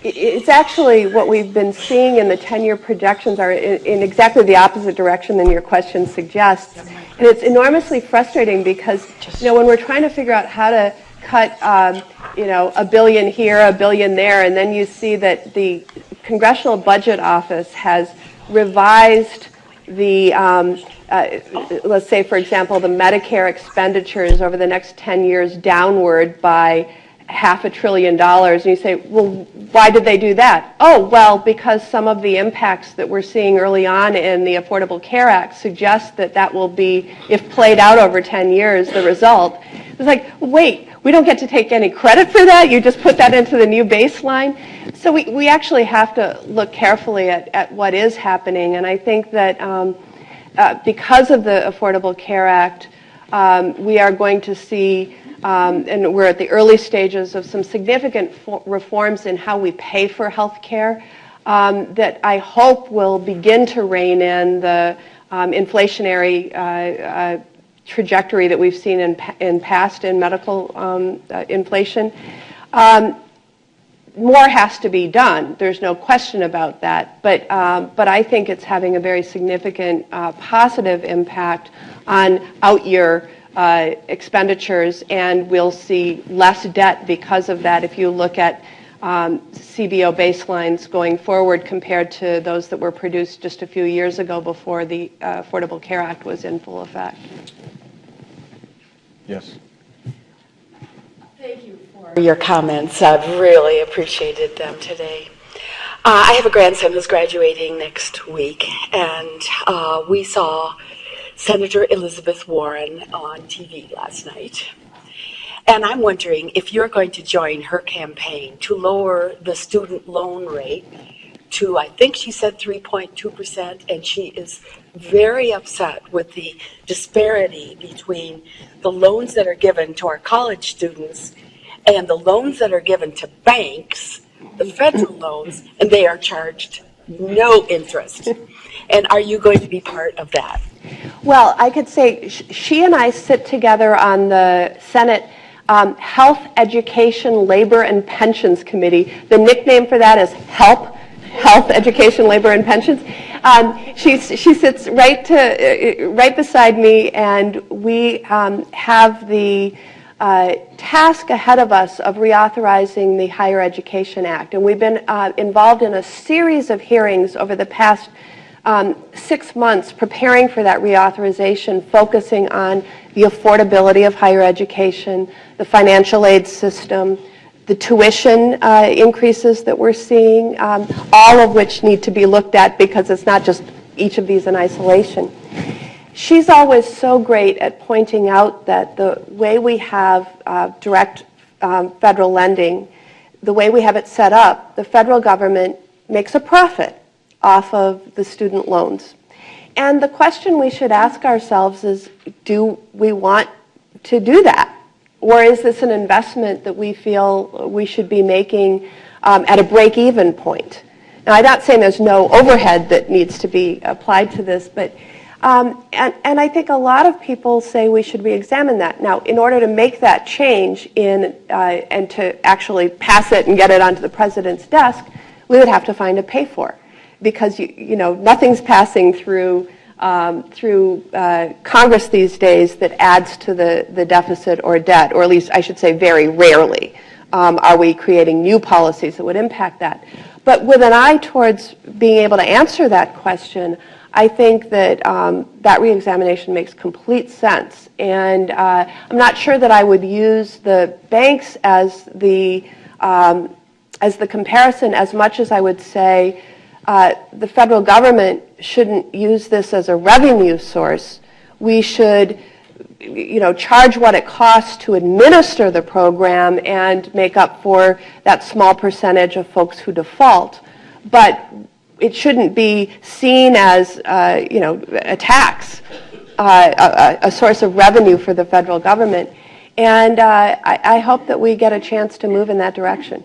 It's actually what we've been seeing in the 10-year projections are in exactly the opposite direction than your question suggests. And it's enormously frustrating because, when we're trying to figure out how to cut, $1 billion here, $1 billion there, and then you see that the Congressional Budget Office has revised the, let's say, for example, the Medicare expenditures over the next 10 years downward by $500 billion, and you say, well, why did they do that? Oh, well, because some of the impacts that we're seeing early on in the Affordable Care Act suggest that will be, if played out over 10 years, the result. It's like, wait, we don't get to take any credit for that? You just put that into the new baseline? So we actually have to look carefully at what is happening, and I think that because of the Affordable Care Act, we are going to see and we're at the early stages of some significant reforms in how we pay for health care that I hope will begin to rein in the inflationary trajectory that we've seen in past in medical inflation. More has to be done. There's no question about that. But I think it's having a very significant positive impact on out-year expenditures, and we'll see less debt because of that if you look at CBO baselines going forward compared to those that were produced just a few years ago before the Affordable Care Act was in full effect. Yes. Thank you for your comments. I've really appreciated them today. I have a grandson who's graduating next week, and we saw Senator Elizabeth Warren on TV last night. And I'm wondering if you're going to join her campaign to lower the student loan rate to, I think she said 3.2%, and she is very upset with the disparity between the loans that are given to our college students and the loans that are given to banks, the federal loans, and they are charged no interest. And are you going to be part of that? Well, I could say she and I sit together on the Senate Health, Education, Labor, and Pensions Committee. The nickname for that is HELP, Health, Education, Labor, and Pensions. She sits right beside me, and we have the task ahead of us of reauthorizing the Higher Education Act. And we've been involved in a series of hearings over the past 6 months preparing for that reauthorization, focusing on the affordability of higher education, the financial aid system, the tuition increases that we're seeing, all of which need to be looked at because it's not just each of these in isolation. She's always so great at pointing out that the way we have direct federal lending, the way we have it set up, the federal government makes a profit off of the student loans. And the question we should ask ourselves is, do we want to do that? Or is this an investment that we feel we should be making at a break-even point? Now, I'm not saying there's no overhead that needs to be applied to this, but and I think a lot of people say we should re-examine that. Now, in order to make that change and to actually pass it and get it onto the president's desk, we would have to find a pay-for, because you know nothing's passing through Congress these days that adds to the deficit or debt, or at least I should say very rarely are we creating new policies that would impact that. But with an eye towards being able to answer that question, I think that that reexamination makes complete sense. And I'm not sure that I would use the banks as the comparison as much as I would say the federal government shouldn't use this as a revenue source. We should, you know, charge what it costs to administer the program and make up for that small percentage of folks who default. But it shouldn't be seen as, you know, a tax, a source of revenue for the federal government. And I hope that we get a chance to move in that direction.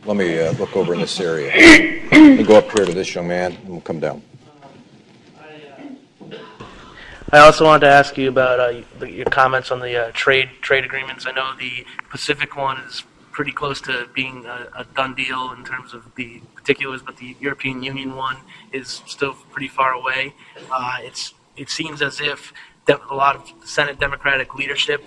Let me look over in this area. Let me go up here to this young man, and we'll come down. I also wanted to ask you about your comments on the trade agreements. I know the Pacific one is pretty close to being a done deal in terms of the particulars, but the European Union one is still pretty far away. It seems as if a lot of Senate Democratic leadership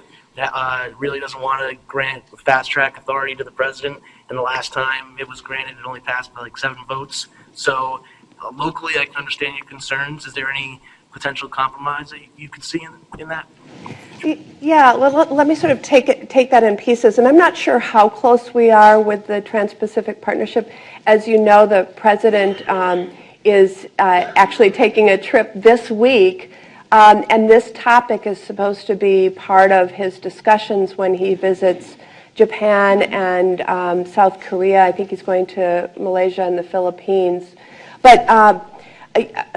really doesn't want to grant fast-track authority to the president, and the last time it was granted, it only passed by like 7 votes. So locally, I can understand your concerns. Is there any potential compromise that you could see in that? Yeah, well, let me sort of take that in pieces. And I'm not sure how close we are with the Trans-Pacific Partnership. As you know, the president is actually taking a trip this week, and this topic is supposed to be part of his discussions when he visits Japan and South Korea. I think he's going to Malaysia and the Philippines. But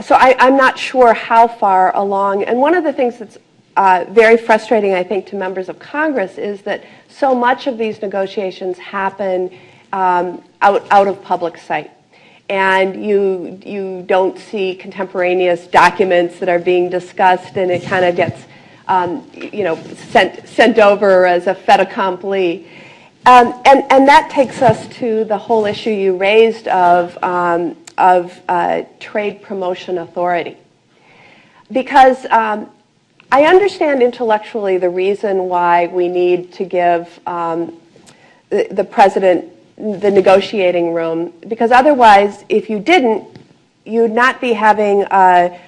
so I'm not sure how far along. And one of the things that's very frustrating, I think, to members of Congress is that so much of these negotiations happen out of public sight. And you don't see contemporaneous documents that are being discussed, and it kind of gets sent over as a fait accompli. And that takes us to the whole issue you raised of trade promotion authority. Because I understand intellectually the reason why we need to give the president the negotiating room, because otherwise, if you didn't, you'd not be having a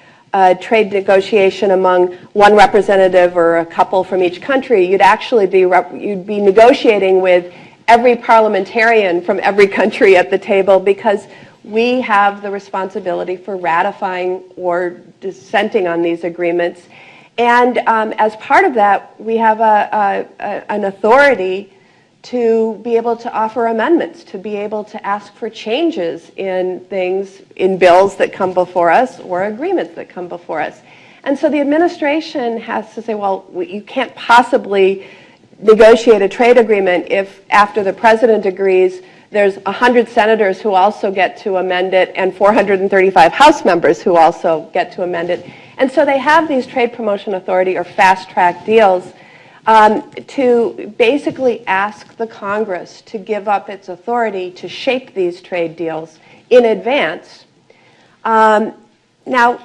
trade negotiation among one representative or a couple from each country. You'd actually be negotiating with every parliamentarian from every country at the table, because we have the responsibility for ratifying or dissenting on these agreements. And as part of that, we have an authority to be able to offer amendments, to be able to ask for changes in things, in bills that come before us or agreements that come before us. And so the administration has to say, well, you can't possibly negotiate a trade agreement if after the president agrees, there's 100 senators who also get to amend it and 435 House members who also get to amend it. And so they have these trade promotion authority or fast-track deals to basically ask the Congress to give up its authority to shape these trade deals in advance. Now,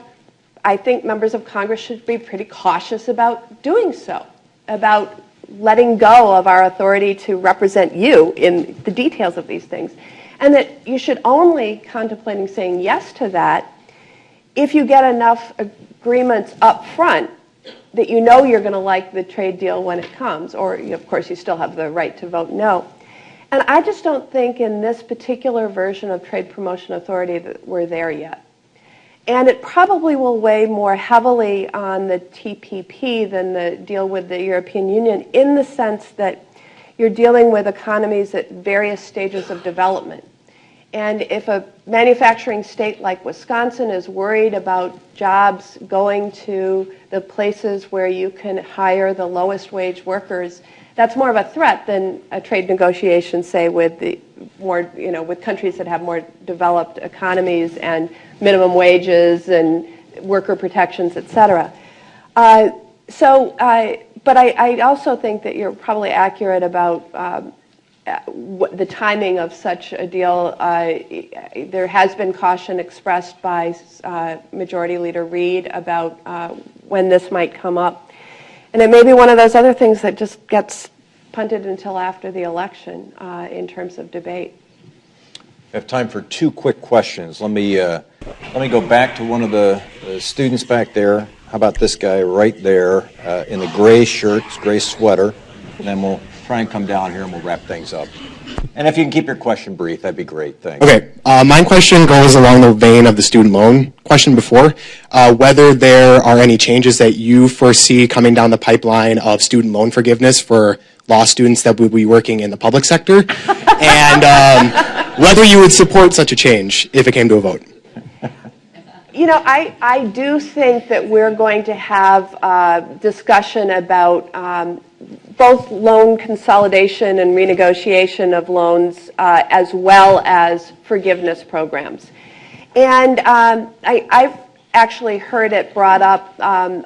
I think members of Congress should be pretty cautious about doing so, about letting go of our authority to represent you in the details of these things. And that you should only contemplating saying yes to that if you get enough agreements up front that you know you're going to like the trade deal when it comes, or of course you still have the right to vote no. And I just don't think in this particular version of Trade Promotion Authority that we're there yet. And it probably will weigh more heavily on the TPP than the deal with the European Union, in the sense that you're dealing with economies at various stages of development. And if a manufacturing state like Wisconsin is worried about jobs going to the places where you can hire the lowest wage workers, that's more of a threat than a trade negotiation, say, with the more, with countries that have more developed economies and minimum wages and worker protections, et cetera. But I also think that you're probably accurate about the timing of such a deal. There has been caution expressed by Majority Leader Reid about when this might come up. And it may be one of those other things that just gets punted until after the election in terms of debate. I have time for two quick questions. Let me go back to one of the students back there. How about this guy right there in the gray shirt, gray sweater, and then we'll try and come down here and we'll wrap things up. And if you can keep your question brief, that'd be great. Thanks. Okay. My question goes along the vein of the student loan question before, whether there are any changes that you foresee coming down the pipeline of student loan forgiveness for law students that would be working in the public sector, and whether you would support such a change if it came to a vote. I do think that we're going to have discussion about both loan consolidation and renegotiation of loans as well as forgiveness programs. And I've actually heard it brought up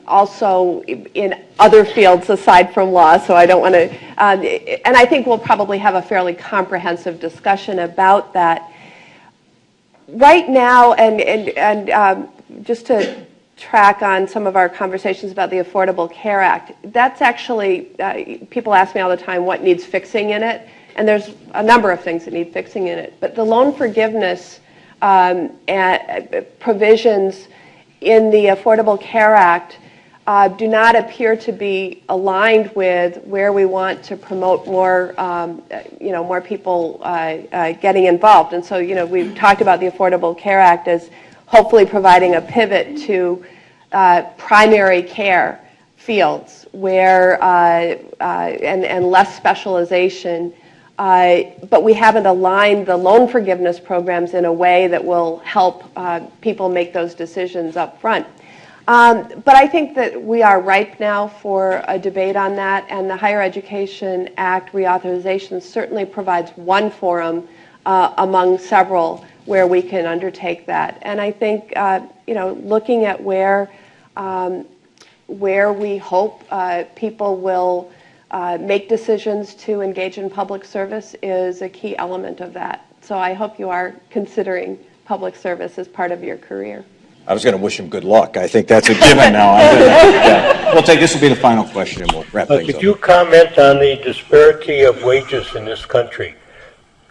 also in other fields aside from law, so I don't want to, and I think we'll probably have a fairly comprehensive discussion about that. Right now, and just to track on some of our conversations about the Affordable Care Act, that's actually, people ask me all the time what needs fixing in it, and there's a number of things that need fixing in it. But the loan forgiveness provisions in the Affordable Care Act do not appear to be aligned with where we want to promote more, more people getting involved. And so, we've talked about the Affordable Care Act as hopefully providing a pivot to primary care fields where and less specialization. But we haven't aligned the loan forgiveness programs in a way that will help people make those decisions up front. But I think that we are ripe now for a debate on that, and the Higher Education Act reauthorization certainly provides one forum among several where we can undertake that. And I think, looking at where we hope people will make decisions to engage in public service is a key element of that. So I hope you are considering public service as part of your career. I was going to wish him good luck. I think that's a given now. Yeah. We'll take this will be the final question, and we'll wrap things up. Could you comment on the disparity of wages in this country?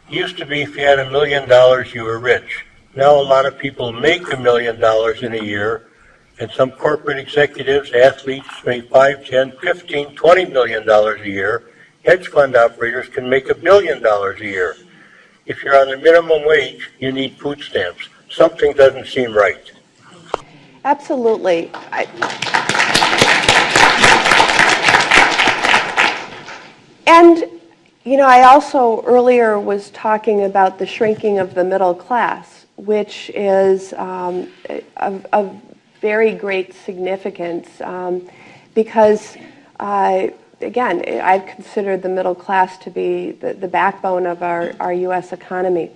It used to be if you had $1 million, you were rich. Now a lot of people make $1 million in a year, and some corporate executives, athletes make $5, $10, $15, $20 million a year. Hedge fund operators can make $1 billion a year. If you're on the minimum wage, you need food stamps. Something doesn't seem right. Absolutely. I also earlier was talking about the shrinking of the middle class, which is of very great significance because, again, I've considered the middle class to be the backbone of our U.S. economy.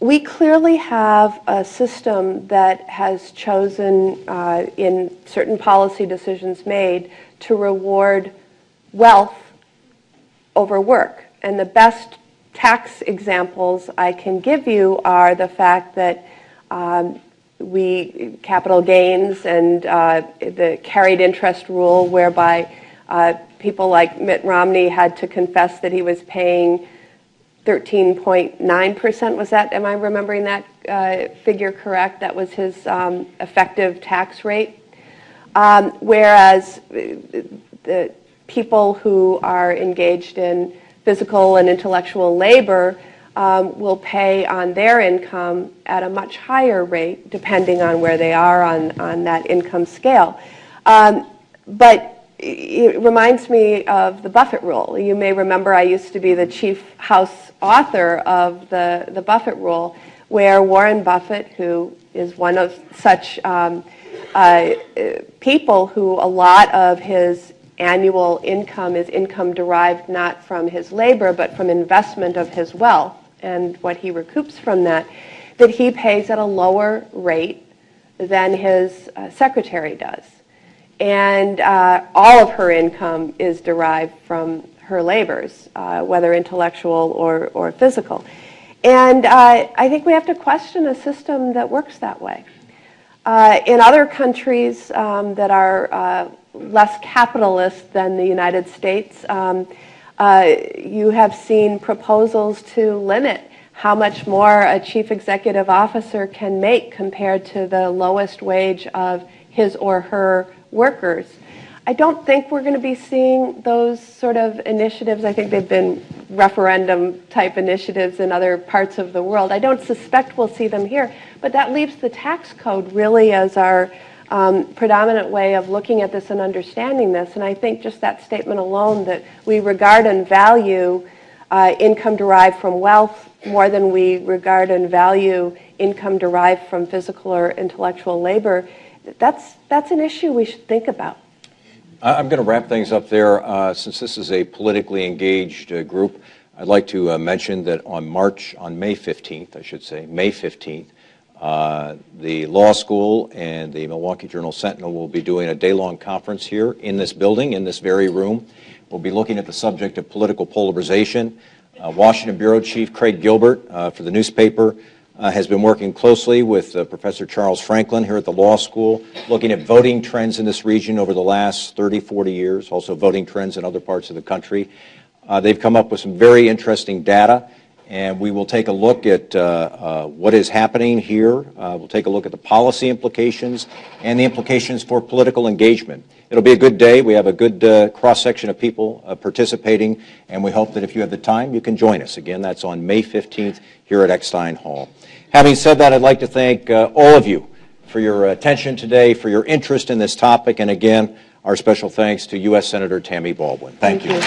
We clearly have a system that has chosen, in certain policy decisions made, to reward wealth over work. And the best tax examples I can give you are the fact that capital gains and the carried interest rule, whereby people like Mitt Romney had to confess that he was paying 13.9%. Was that, am I remembering that figure correct? That was his effective tax rate. Whereas the people who are engaged in physical and intellectual labor will pay on their income at a much higher rate, depending on where they are on that income scale. But it reminds me of the Buffett rule. You may remember I used to be the chief house author of the Buffett rule, where Warren Buffett, who is one of such people who a lot of his annual income is income derived not from his labor, but from investment of his wealth and what he recoups from that, that he pays at a lower rate than his secretary does. And all of her income is derived from her labors, whether intellectual or physical. And I think we have to question a system that works that way. In other countries that are less capitalist than the United States, you have seen proposals to limit how much more a chief executive officer can make compared to the lowest wage of his or her workers. I don't think we're going to be seeing those sort of initiatives. I think they've been referendum-type initiatives in other parts of the world. I don't suspect we'll see them here, but that leaves the tax code really as our predominant way of looking at this and understanding this. And I think just that statement alone, that we regard and value income derived from wealth more than we regard and value income derived from physical or intellectual labor, that's an issue we should think about. I'm going to wrap things up there. Since this is a politically engaged group, I'd like to mention that on May 15th, I should say, May 15th, the law school and the Milwaukee Journal-Sentinel will be doing a day-long conference here in this building, in this very room. We'll be looking at the subject of political polarization. Washington Bureau Chief Craig Gilbert for the newspaper has been working closely with Professor Charles Franklin here at the law school, looking at voting trends in this region over the last 30, 40 years, also voting trends in other parts of the country. They've come up with some very interesting data, and we will take a look at what is happening here. We'll take a look at the policy implications and the implications for political engagement. It'll be a good day. We have a good cross-section of people participating, and we hope that if you have the time, you can join us. Again, that's on May 15th here at Eckstein Hall. Having said that, I'd like to thank all of you for your attention today, for your interest in this topic, and again, our special thanks to U.S. Senator Tammy Baldwin. Thank you.